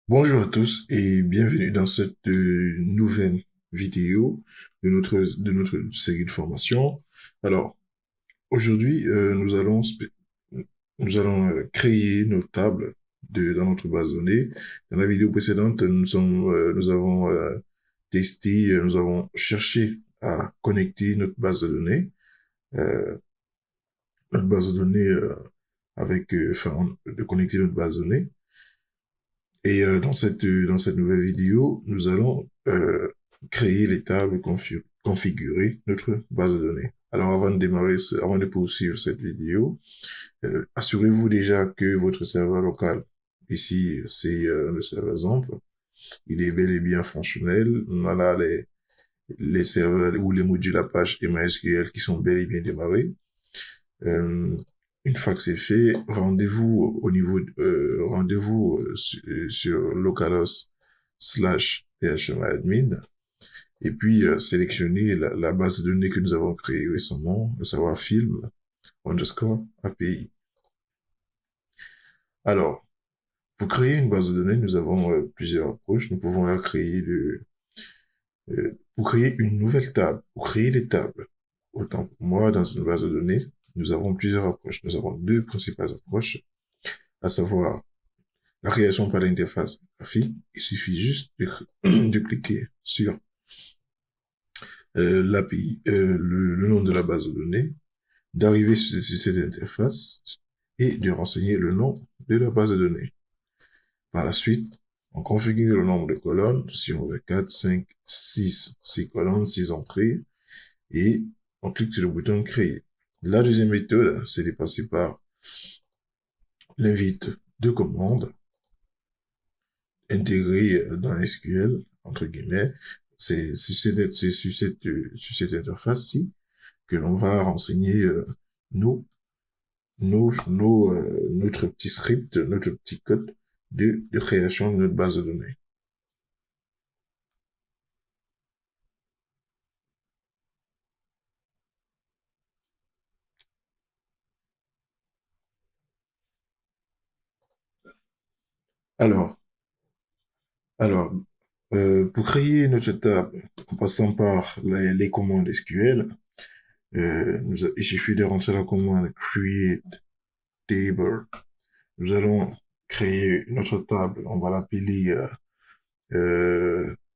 Bonjour à tous et bienvenue dans cette nouvelle vidéo de notre série de formation. Alors, aujourd'hui, nous allons créer nos tables dans notre base de données. Dans la vidéo précédente, nous avons testé, nous avons cherché à connecter notre base de données de connecter notre base de données. Et dans cette nouvelle vidéo, nous allons créer les tables configurer notre base de données. Alors avant de poursuivre cette vidéo, assurez-vous déjà que votre serveur local, ici c'est le serveur exemple, il est bel et bien fonctionnel. On a là les serveurs ou les modules Apache et MySQL qui sont bel et bien démarrés. Euh, une fois que c'est fait, rendez-vous sur localhost/phmadmin et puis sélectionnez la base de données que nous avons créée récemment, à savoir film underscore API. Alors, pour créer une base de données, nous avons plusieurs approches. Nous pouvons la créer pour créer une nouvelle table, pour créer les tables. Autant pour moi, dans une base de données, nous avons plusieurs approches. Nous avons deux principales approches, à savoir la création par l'interface graphique. Il suffit juste de cliquer sur l'API, le nom de la base de données, d'arriver sur cette interface et de renseigner le nom de la base de données. Par la suite, on configure le nombre de colonnes, si on veut 4, 5, 6 colonnes, 6 entrées, et on clique sur le bouton créer. La deuxième méthode, c'est de passer par l'invite de commande intégré dans SQL, entre guillemets. C'est sur cette interface-ci que l'on va renseigner notre petit script, notre petit code de création de notre base de données. Alors, alors, pour créer notre table, en passant par les commandes SQL, il suffit de rentrer la commande create table. Nous allons créer notre table. On va l'appeler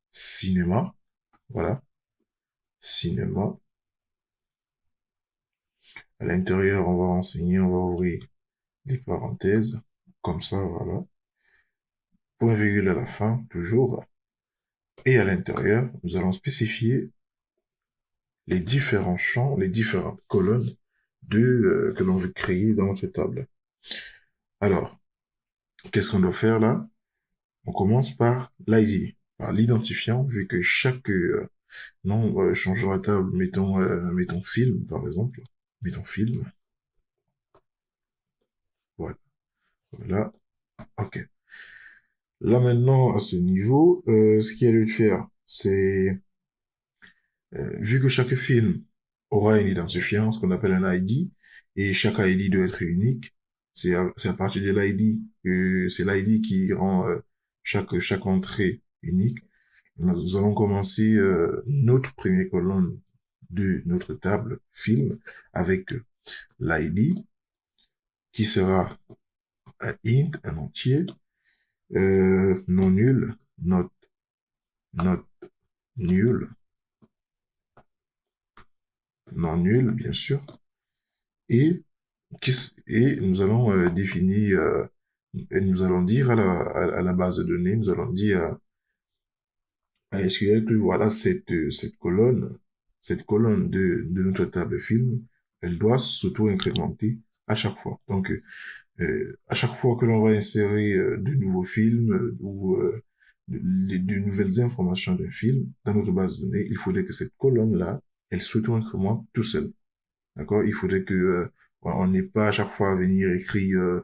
cinéma. Voilà, cinéma. À l'intérieur, on va renseigner, on va ouvrir des parenthèses. Comme ça, voilà. Point virgule à la fin, toujours. Et à l'intérieur, nous allons spécifier les différents champs, les différentes colonnes que l'on veut créer dans notre table. Alors, qu'est-ce qu'on doit faire là? On commence par l'ID, par l'identifiant, vu que chaque nom changeant la table, mettons film, par exemple. Mettons film. Voilà. Voilà. OK. Là maintenant, à ce niveau, ce qu'il y a lieu de faire, c'est, vu que chaque film aura une identifiant, ce qu'on appelle un ID, et chaque ID doit être unique, c'est à partir de l'ID que c'est l'ID qui rend chaque entrée unique. Nous allons commencer notre première colonne de notre table film avec l'ID qui sera un int, un entier, non nul, not nul, non nul, bien sûr, et, et nous allons définir, et nous allons dire à la base de données, nous allons dire à SQL que voilà cette colonne de notre table film, elle doit s'auto-incrémenter à chaque fois. Donc, à chaque fois que l'on va insérer de nouveaux films ou de nouvelles informations d'un film dans notre base de données, il faudrait que cette colonne-là, elle s'auto-incrémente tout seul. D'accord? Il faudrait que on n'ait pas à chaque fois à venir écrire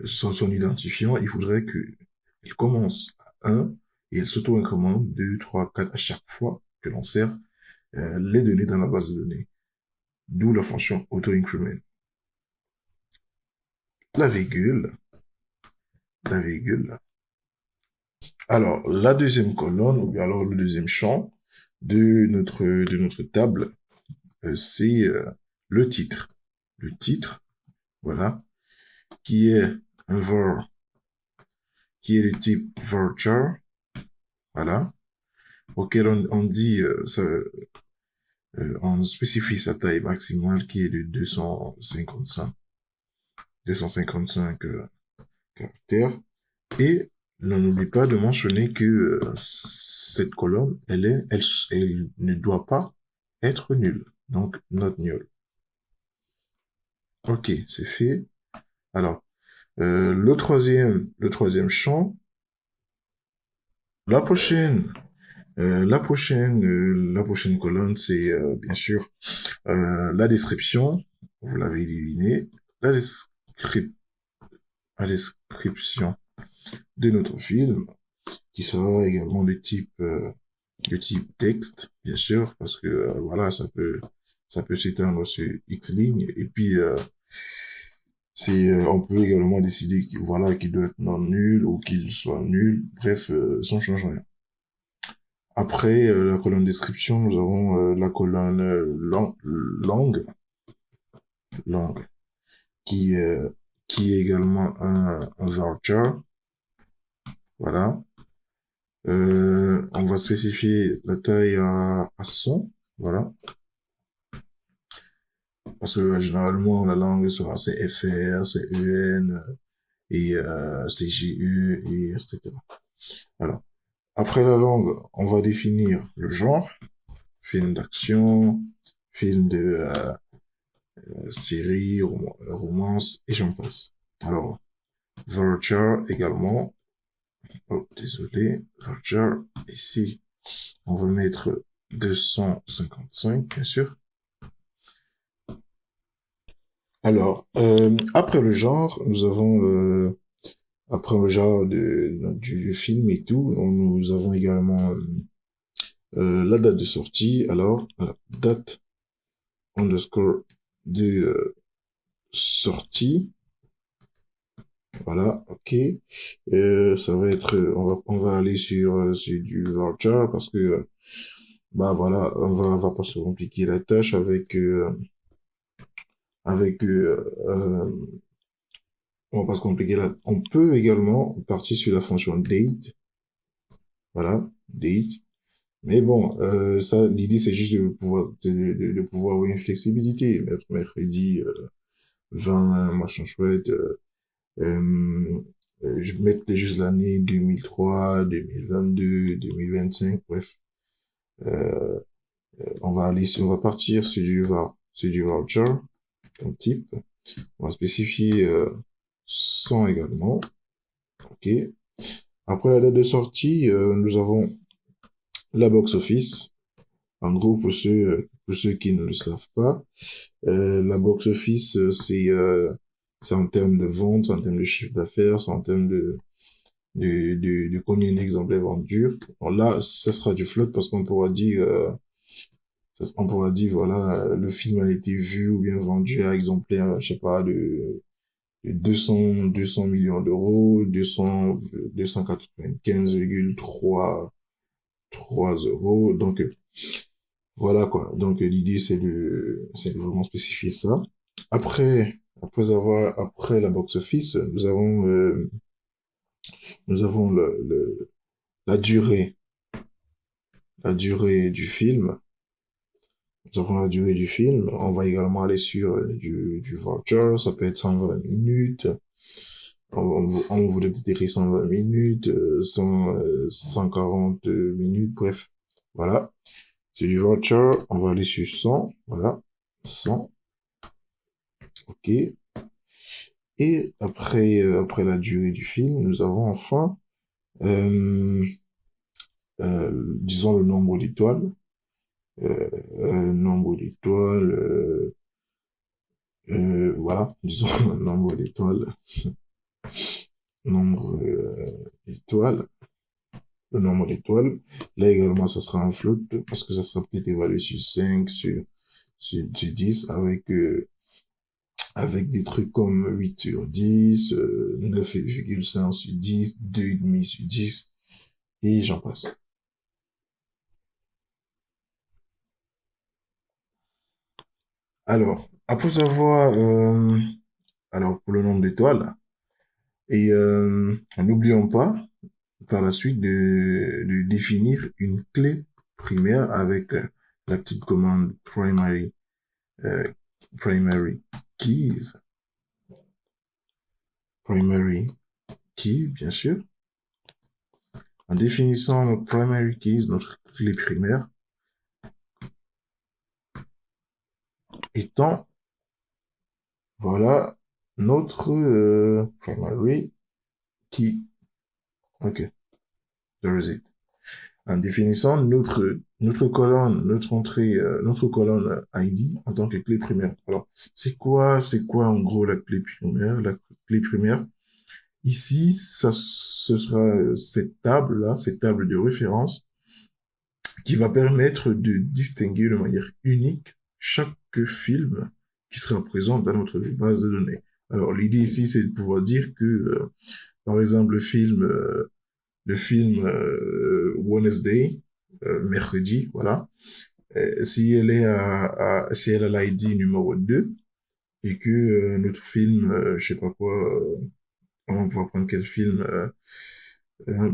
son identifiant. Il faudrait que elle commence à 1 et elle s'auto-incrémente 2, 3, 4 à chaque fois que l'on sert les données dans la base de données. D'où la fonction auto-increment. La virgule, la virgule. Alors, la deuxième colonne, ou bien alors le deuxième champ de notre table, c'est le titre. Le titre, voilà, qui est un var, qui est de type varchar, voilà, auquel on dit, on spécifie sa taille maximale qui est de 255 caractères. Et on n'oublie pas de mentionner que cette colonne, elle ne doit pas être nulle. Donc, not null. Ok, c'est fait. Alors, le troisième champ, la prochaine, la prochaine colonne, c'est bien sûr la description. Vous l'avez deviné, la, la description de notre film, qui sera également de type texte, bien sûr, parce que voilà, ça peut s'étendre sur X lignes. Et puis, on peut également décider voilà, qu'il doit être non nul ou qu'il soit nul. Bref, ça ne change rien. Après la colonne description, nous avons la colonne langue, langue, qui, euh, qui est également un varchar. Voilà. On va spécifier la taille à 100. Voilà. Parce que généralement, la langue sera CFR, CEN, et CGU, et etc. Alors, après la langue, on va définir le genre, film d'action, film de série, romance, et j'en passe. Alors, Vulture également. Oh, désolé, Vulture, ici, on va mettre 255, bien sûr. Alors, après le genre, nous avons après le genre du film et tout, nous avons également la date de sortie. Alors, date underscore de sortie. Voilà, ok. Ça va être, on va aller sur du voucher parce que, bah voilà, on va pas se compliquer la tâche avec, on va pas se compliquer on peut également partir sur la fonction date. Voilà, date. Mais bon, ça, l'idée, c'est juste de pouvoir avoir une flexibilité. Mettre mercredi 20, machin chouette. Je mettais juste l'année 2003, 2022, 2025, bref. Euh, on va partir sur du voucher, comme type. On va spécifier 100 également. OK. Après la date de sortie, nous avons la box-office. En gros, pour ceux qui ne le savent pas, la box-office, c'est en termes de vente, c'est en termes de chiffre d'affaires, c'est en termes de combien d'exemplaires vendus. Bon, là, ça sera du flotte parce qu'on pourra dire, on pourra dire, voilà, le film a été vu ou bien vendu à exemplaires, je sais pas, de 200 millions d'euros, 295,3 euros. Donc, voilà quoi. Donc l'idée c'est de vraiment spécifier ça. Après la box office, nous avons la durée du film. Nous avons la durée du film. On va également aller sur du voucher. Ça peut être 120 minutes. On voulait peut-être écrire 120 minutes, 140 minutes, bref. Voilà. C'est du voucher. On va aller sur 100. Voilà. 100. OK. Et après la durée du film, nous avons enfin, euh, disons le nombre d'étoiles. Nombre d'étoiles, voilà, disons le nombre d'étoiles. Nombre d'étoiles. Le nombre d'étoiles. Là également, ça sera un float parce que ça sera peut-être évalué sur 5, sur 10 avec avec des trucs comme 8 sur 10, 9,5 sur 10, 2,5 sur 10, et j'en passe. Alors, après avoir, alors pour le nombre d'étoiles, et n'oublions pas par la suite de définir une clé primaire avec la petite commande euh, primary keys, primary key, bien sûr. En définissant notre primary keys, notre clé primaire, étant, voilà, notre primary key. Ok, there is it. En définissant notre colonne, notre entrée, notre colonne ID en tant que clé primaire. Alors, c'est quoi en gros la clé primaire? La clé primaire, ici, ce sera cette table-là, cette table de référence qui va permettre de distinguer de manière unique chaque film qui sera présent dans notre base de données. Alors, l'idée ici, c'est de pouvoir dire que, par exemple, le film Wednesday, mercredi, voilà, si elle est si elle a l'ID numéro 2 et que notre film, je sais pas quoi, on va prendre quel film,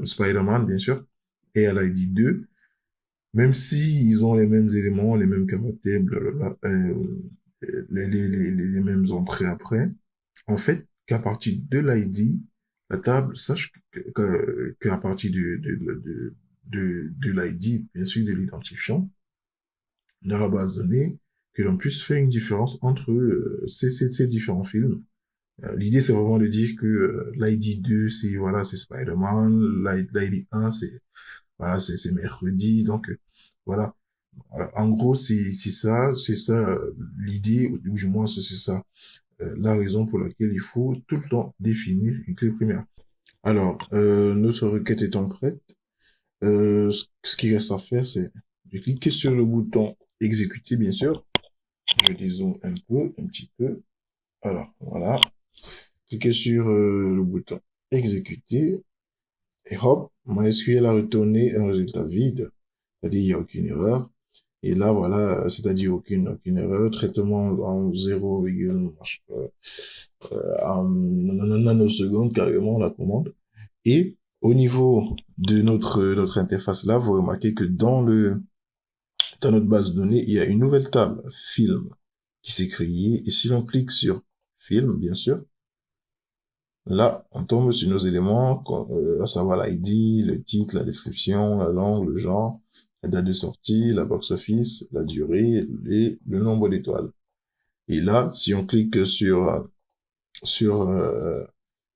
Spider-Man, bien sûr, et elle a l'ID 2, même si ils ont les mêmes éléments, les mêmes caractères, blablabla, les mêmes entrées après, en fait, qu'à partir de l'ID, la table sache qu'à partir de l'ID, bien sûr, de l'identifiant, dans la base de données, que l'on puisse faire une différence entre ces différents films. L'idée, c'est vraiment de dire que l'ID 2, c'est, voilà, c'est Spider-Man, l'ID 1, c'est, voilà, c'est mercredi, donc, voilà. En gros, c'est ça l'idée, ou du moins, c'est ça la raison pour laquelle il faut tout le temps définir une clé primaire. Alors, notre requête étant prête, ce qui reste à faire, c'est de cliquer sur le bouton exécuter, bien sûr. Je dézoome un peu, un petit peu. Alors, voilà. Cliquez sur le bouton exécuter et hop, MySQL a retourné un résultat vide. C'est-à-dire, il n'y a aucune erreur. Et là, voilà, c'est-à-dire aucune erreur, traitement en 0, en nanosecondes, carrément, la commande. Et au niveau de notre interface là, vous remarquez que dans notre base de données, il y a une nouvelle table, film, qui s'est créée. Et si l'on clique sur film, bien sûr, là, on tombe sur nos éléments, à savoir l'ID, le titre, la description, la langue, le genre, la date de sortie, la box-office, la durée et le nombre d'étoiles. Et là, si on clique sur, euh,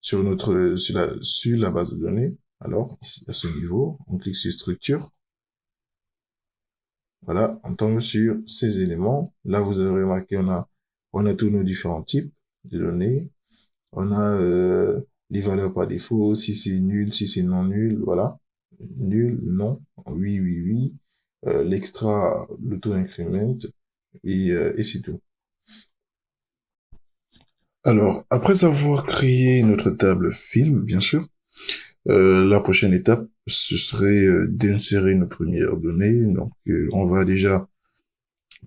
sur la base de données, alors, ici, à ce niveau, on clique sur structure. Voilà, on tombe sur ces éléments. Là, vous avez remarqué, on a tous nos différents types de données. On a les valeurs par défaut, si c'est nul, si c'est non nul, voilà. Nul, non, oui, oui, oui. L'extra, l'auto-increment, et c'est tout. Alors, après avoir créé notre table film, bien sûr, la prochaine étape, ce serait d'insérer nos premières données. Donc, on va déjà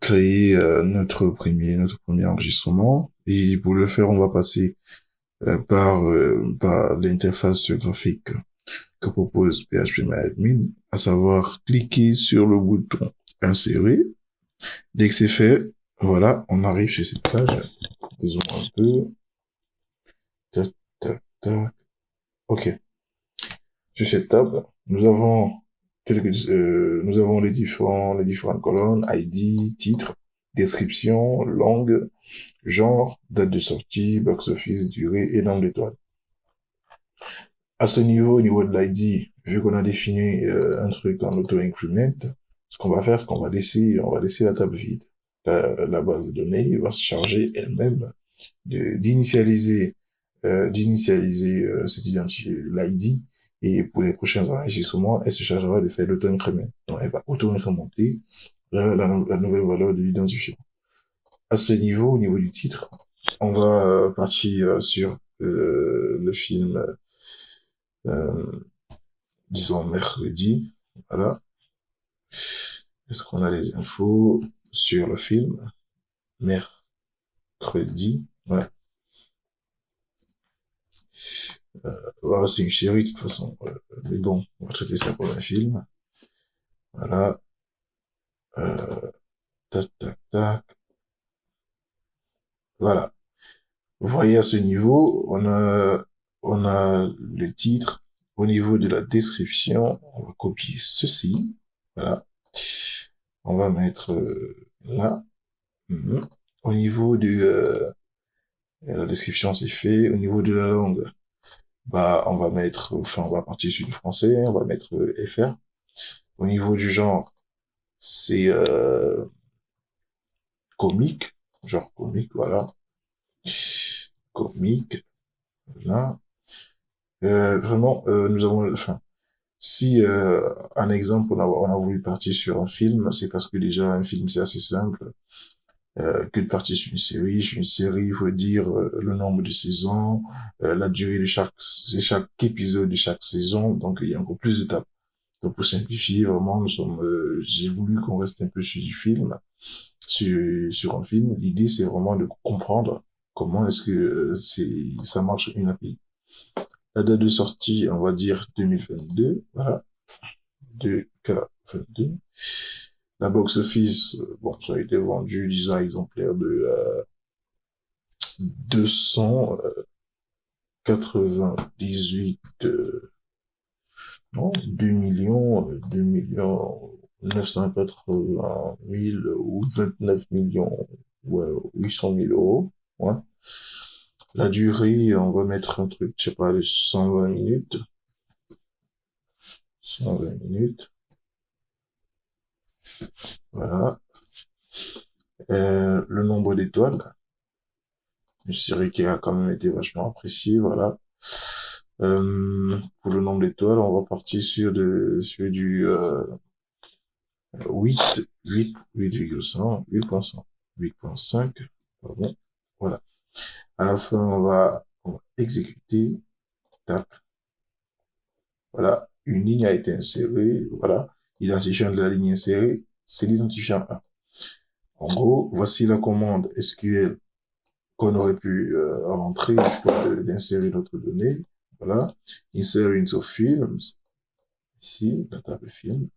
créer notre premier enregistrement. Et pour le faire, on va passer par l'interface graphique que propose PHPMyAdmin, à savoir cliquer sur le bouton insérer. Dès que c'est fait, voilà, on arrive sur cette page. Désolé un peu. Tac, tac, tac. Ok. Sur cette table, nous avons les différentes colonnes, ID, titre, description, langue, genre, date de sortie, box-office, durée et nombre d'étoiles. À ce niveau, au niveau de l'ID, vu qu'on a défini un truc en auto-increment, ce qu'on va faire, c'est on va laisser la table vide. La base de données va se charger elle-même d'initialiser cette identité, l'ID, et pour les prochains enregistrements, elle se chargera de faire l'auto-increment. Donc, elle va auto-incrémenter la nouvelle valeur de l'identifiant. À ce niveau, au niveau du titre, On va partir sur le film, euh, disons, mercredi. Voilà. Est-ce qu'on a les infos sur le film? Mercredi. Ouais. Voilà, c'est une série de toute façon. Mais bon, on va traiter ça comme un film. Voilà. Euh, tac, tac, tac. Voilà. Vous voyez à ce niveau, on a le titre. Au niveau de la description, on va copier ceci. Voilà. On va mettre là. Mhm. Au niveau de la description, c'est fait. Au niveau de la langue, bah, on va mettre, enfin, on va partir sur du français. On va mettre FR. Au niveau du genre, c'est comique. Genre comique, voilà. Comique, là. Vraiment, nous avons, enfin, si, un exemple, on a voulu partir sur un film, c'est parce que déjà, un film, c'est assez simple, que de partir sur une série. Sur une série, il faut dire le nombre de saisons, la durée de chaque épisode de chaque saison, donc il y a encore plus d'étapes. Donc pour simplifier, vraiment, j'ai voulu qu'on reste un peu sur du film, sur un film. L'idée, c'est vraiment de comprendre comment est-ce que ça marche une API. La date de sortie, on va dire 2022, voilà, 2K22. La box-office, bon, ça a été vendu, disons, exemplaire de 298, non, 2 millions, 2 millions 980 000 ou 29 millions, ouais, 800 000 euros, ouais. La durée, on va mettre un truc, je sais pas, de 120 minutes. 120 minutes, voilà. Le nombre d'étoiles, une série qui a quand même été vachement appréciée, voilà. Pour le nombre d'étoiles, on va partir sur du 8, 8, 8,5, 8,5, 8,5, pardon, voilà. À la fin, on va exécuter, tape, voilà. Une ligne a été insérée, voilà. L'identifiant de la ligne insérée, c'est l'identifiant 1. En gros, voici la commande SQL qu'on aurait pu rentrer histoire d'insérer notre donnée. Voilà. Insert into films. Ici, la table film.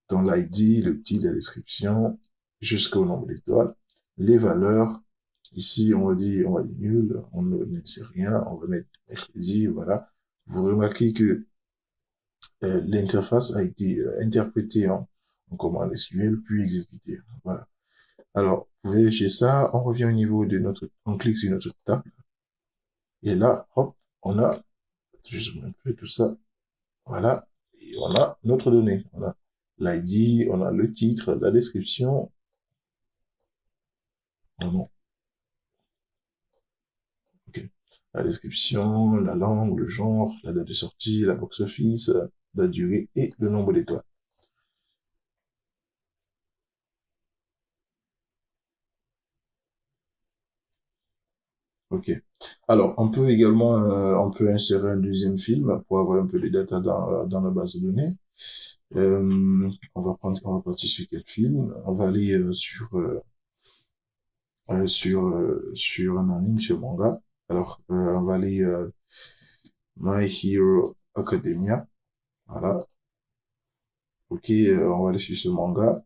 Dans l'ID, le titre, la description, jusqu'au nombre d'étoiles. Les valeurs. Ici, on va dire nul. On ne sait rien. On va mettre mercredi. Voilà. Vous remarquez que l'interface a été interprétée en commande SQL, puis exécutée. Voilà. Alors, pour vérifier ça, on revient au niveau de on clique sur notre table. Et là, hop, on a, je zoome un peu tout ça, voilà, et on a notre donnée. On a l'ID, on a le titre, la description, oh non, ok, la description, la langue, le genre, la date de sortie, la box-office, la durée et le nombre d'étoiles. Ok. Alors, on peut insérer un deuxième film pour avoir un peu les data dans la base de données. On va partir sur quel film? On va aller sur un anime, sur manga. Alors, on va aller My Hero Academia. Voilà. Ok, on va aller sur ce manga.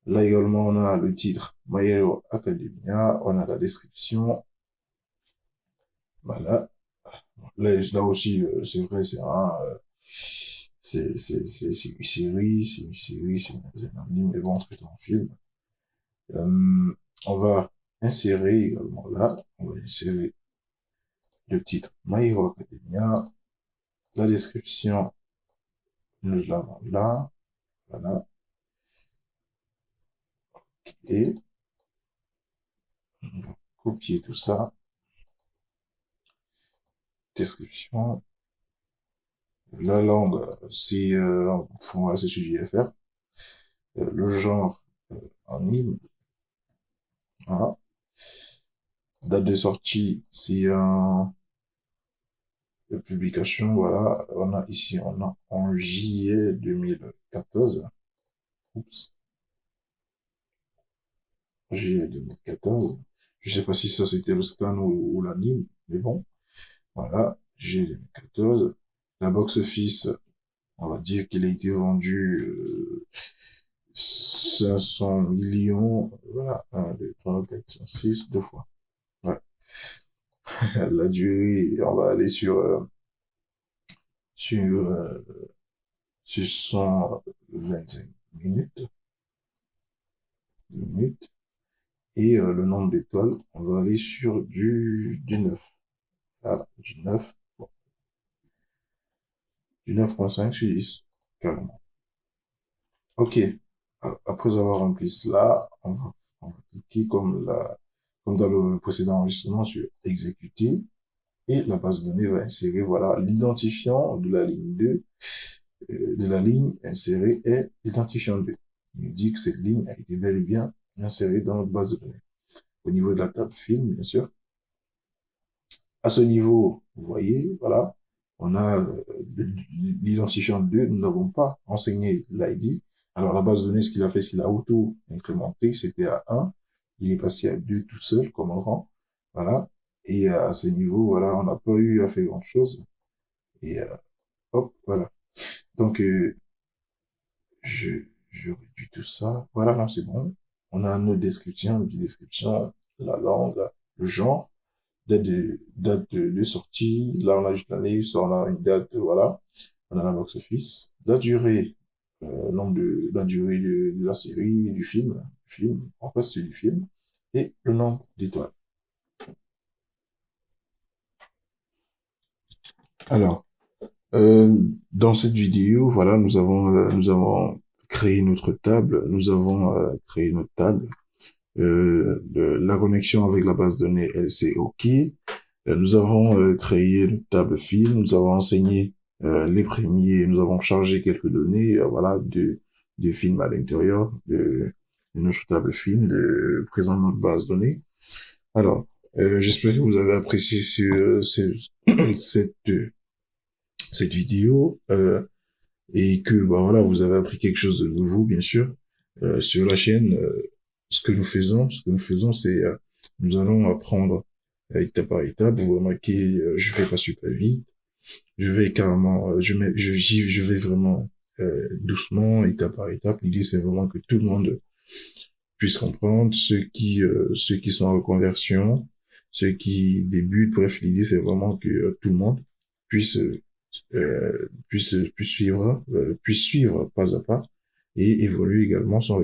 Là également, on a le titre My Hero Academia. On a la description. Voilà. Là aussi, c'est vrai, c'est une série, c'est un anime, mais bon, c'est un film. On va insérer également là, on va insérer le titre My Hero Academia, la description, nous l'avons là, voilà, et on va copier tout ça, description, la langue, c'est sur JFR, le genre, anime, voilà, Date de sortie, c'est un de publication, voilà. On a ici, on a en juillet 2014. Oups, juillet 2014. Je sais pas si ça c'était le scan ou l'anime, mais bon, voilà, juillet 2014. La box-office, on va dire qu'il a été vendu 500 millions, voilà, 1, 2, 3, 4, 5, 6, deux fois. Ouais. La durée, on va aller sur, euh, sur 125 minutes. Et le nombre d'étoiles, on va aller sur du 9. Ah, du 9, bon, du 9,5 sur 10, carrément. Ok, après avoir rempli cela, on va cliquer comme dans le précédent enregistrement sur exécuter et la base de données va insérer, voilà, l'identifiant de la ligne 2, de la ligne insérée est l'identifiant 2. Il nous dit que cette ligne a été bel et bien insérée dans notre base de données. Au niveau de la table film, bien sûr, à ce niveau, vous voyez, voilà, on a l'identifiant 2, nous n'avons pas renseigné l'ID. Alors, la base de données, ce qu'il a fait, c'est qu'il a auto-incrémenté, c'était à 1, il est passé à 2 tout seul, comme rang, voilà. Et à ce niveau, voilà, on n'a pas eu à faire grand-chose. Et hop, voilà. Donc, je, je réduis tout ça. Voilà, non, c'est bon. On a notre description, la langue, le genre, date de sortie. Là, on a juste l'année, on a une date, voilà. On a la box-office. La durée, la durée de la série, en fait, c'est du film. Et le nombre d'étoiles. Alors, euh, dans cette vidéo, voilà, nous avons créé notre table, nous avons créé notre table. La connexion avec la base de données, elle, c'est OK. Nous avons créé une table fil, nous avons enseigné les premiers, nous avons chargé quelques données, voilà, de films à l'intérieur de notre table fil, présent dans notre base de données. Alors, j'espère que vous avez apprécié cette, cette vidéo et que bah, voilà, vous avez appris quelque chose de nouveau, bien sûr, sur la chaîne. Ce que nous faisons, c'est nous allons apprendre étape par étape. Vous remarquez, je fais pas super vite. Je vais carrément, je vais vraiment doucement, étape par étape. L'idée, c'est vraiment que tout le monde puisse comprendre, ceux qui sont en reconversion, ceux qui débutent. Bref, l'idée, c'est vraiment que tout le monde puisse puisse suivre pas à pas et évoluer également son rythme.